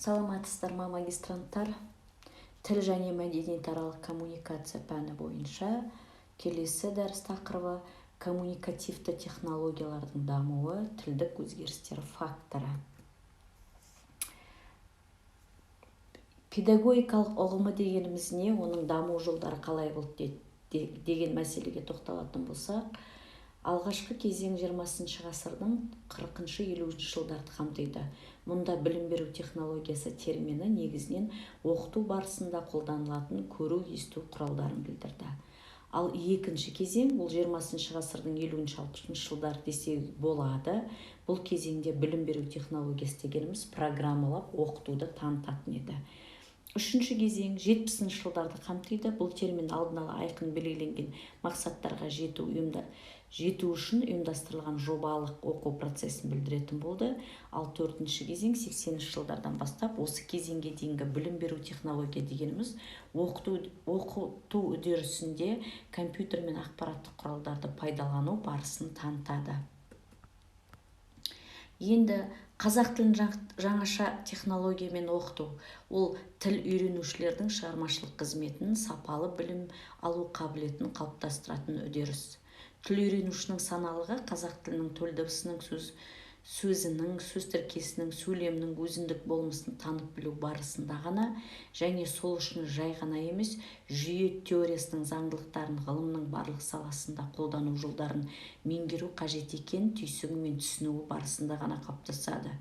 Саламатсыздар ма, магистранттар? Тіл және мәдениетаралық коммуникация пәні бойынша келесі дәріс тақырыбы коммуникативті технологиялардың дамуы, тілдік өзгерістер факторы. Педагогикалық ұғымы дегеніміз не, оның даму жолдары қалай болды деген мәселеге тоқталатын болсақ, алғашқы кезең 20 ғасырдың 40-50 жылдарды қамтиды. Мұнда білім беру технологиясы термині негізінен оқыту барысында қолданылатын көру, есту құралдарын білдірді. Ал екінші кезең, бұл 20 ғасырдың 50-60 жылдары десек болады. Бұл кезеңде білім беру технологиясы дегеніміз программалап оқытуды танытатын еді. Үшінші кезең 70 жылдарды қамтиды. Бұл термин алдын ала айқын белгіленген мақсаттарға жету үшін ұйымдастырылған жобалық оқу процесін білдіретін болды. Ал төртінші кезең 80 жылдардан бастап осы кезеңге дейінгі білім беру технология дегеніміз оқыту үдерісінде компьютер мен ақпараттық құралдарды пайдалану барысын танытады. Енді қазақ тілін жаңаша технологиямен оқыту, ол тіл үйренушілердің шығармашылық қызметін, сапалы білім алу қабілетін қалыптастыратын үдеріс. Тіл үйренушінің саналығы қазақ тілінің төл дыбысының, сөзінің, сөз тіркесінің, сөйлемнің өзіндік болмысын танып білу барысында ғана, және сол үшін жай ғана емес, жүйе теориясының заңдылықтарын ғылымның барлық саласында қолдану жолдарын меңгеру қажет екен түйсігі мен түсінуі барысында ғана қалыптасады.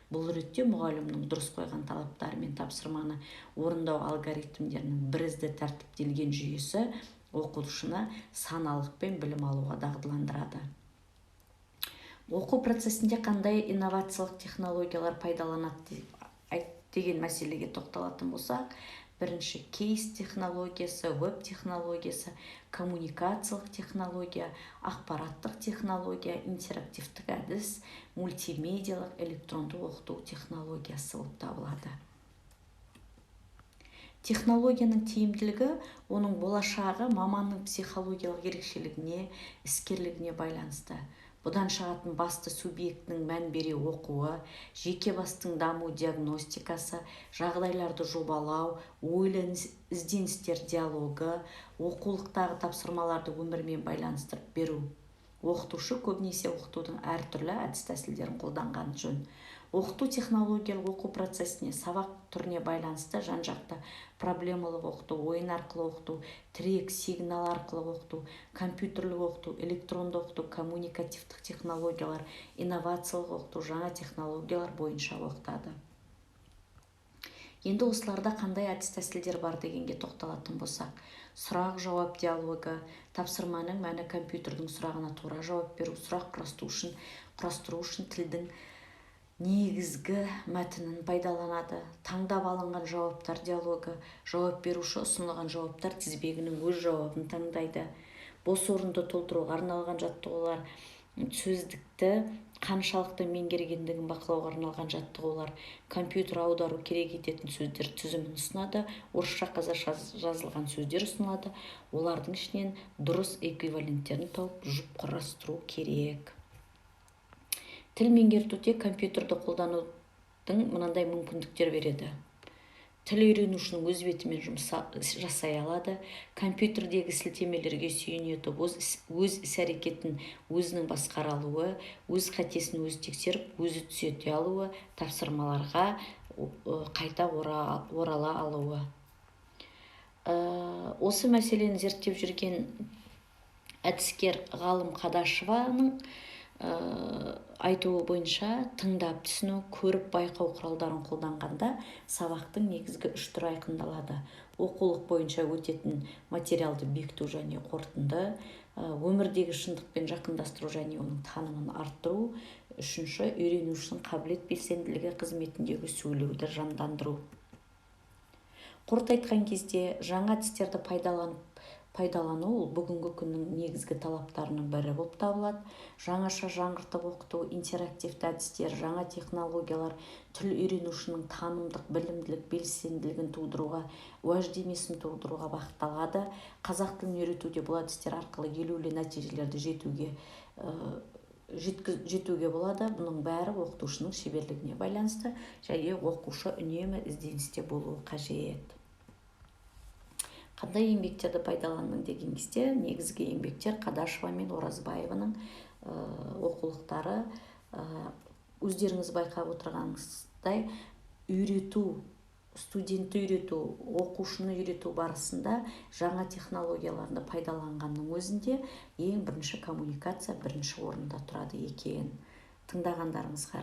Бұл ретте мұғалімнің дұрыс қойған талаптары мен тапсырманы орындау алгоритмдерінің бірізді тәртіптелген жүйесі оқушыны саналықпен білім алуға дағдыландырады. Оқу процесінде қандай инновациялық технологиялар пайдаланады деген мәселеге тоқталатын болсақ, бірінші кейс технологиясы, веб технологиясы, коммуникациялық технология, ақпараттық технология, интерактивтік әдіс, мультимедиялық электронды оқыту технологиясы болып табылады. Технологияның тиімділігі оның болашағы маманның психологиялық ерекшелігіне, іскерлігіне байланысты. Бұдан шығатын басты субъектінің мән бере оқуы, жеке бастың даму диагностикасы, жағдайларды жобалау, ойлы ізденістер диалогы, оқулықтағы тапсырмаларды өмірмен байланыстырып беру. Оқытушы көбінесе оқытудың әртүрлі әдіс-тәсілдерін қолданған жөн. Оқыту технологиялық оқу процесіне, сабақ түріне байланысты жан-жақты проблемалық оқыту, ойын арқылы оқыту, тірек, сигнал арқылы оқыту, компьютерлік оқыту, электронды оқыту, коммуникативтік технологиялар, инновациялық оқыту, жаңа технологиялар бойынша оқытады. Енді осыларда қандай әдіс-тәсілдер бар дегенге тоқталатын болсақ, сұрақ-жауап диалогы, тапсырманың мәні компьютердің сұрағына тура жауап беру, сұрақ құрастыру үшін тілдің негізгі мәтінін пайдаланады. Таңдап алынған жауаптар диалогы, жауап беруші ұсынылған жауаптар тізбегінің өз жауабын таңдайды. Бос орынды толтыруға арналған жаттығулар, сөздікті қаншалықты меңгергендігін бақылауға арналған жаттығулар, компьютер аудару керек ететін сөздер тізімін ұсынады, орысша қазақша жазылған сөздер ұсынылады. Олардың ішінен дұрыс эквиваленттерін тауып жұп құрастыру керек. Тіл меңгертуде компьютерді қолданудың мынандай мүмкіндіктер береді. Тіл үйренушінің өз бетімен жұмыс жасай алады, компьютердегі сілтемелерге сүйенеді, өз іс-әрекетін өзінің басқара алуы, өз қатесін өзі тексеріп, өзі түзете алуы, тапсырмаларға қайта орала алуы. Осы мәселені зерттеп жүрген әдіскер ғалым Қадашеваның айтуы бойынша тыңдап түсіну, көріп байқау құралдарын қолданғанда сабақтың негізгі үш түрі айқындалады. Оқулық бойынша өтетін материалды бекіту және қорытынды, өмірдегі шындықпен жақындастыру және оның танымын арттыру, үшінші үйренушінің қабілет белсенділігі қызметіндегі сөйлеуді жандандыру. Қорыта айтқан кезде жаңа әдістерді пайдалану бүгінгі күннің негізгі талаптарының бірі болып табылады. Жаңаша жаңғыртып оқыту, интерактивті әдістер, жаңа технологиялар тіл үйренушінің танымдық, білімділік, белсенділігін тудыруға, уәждемесін тудыруға бағытталады. Қазақ тілін үйретуде бұл әдістер арқылы елеулі нәтижелерді жетуге болады. Бұның бәрі оқытушының шеберлігіне байланысты, және оқушы үнемі ізденісте болуы қажет. Қандай еңбектерді пайдаландың деген кезде, негізгі еңбектер Қадашева мен Оразбаеваның оқулықтары. Өздеріңіз байқап отырғаныңыздай, студентті үйрету, оқушыны үйрету барысында жаңа технологияларды пайдаланғанның өзінде ең бірінші коммуникация бірінші орында тұрады екен. Тыңдағандарыңызға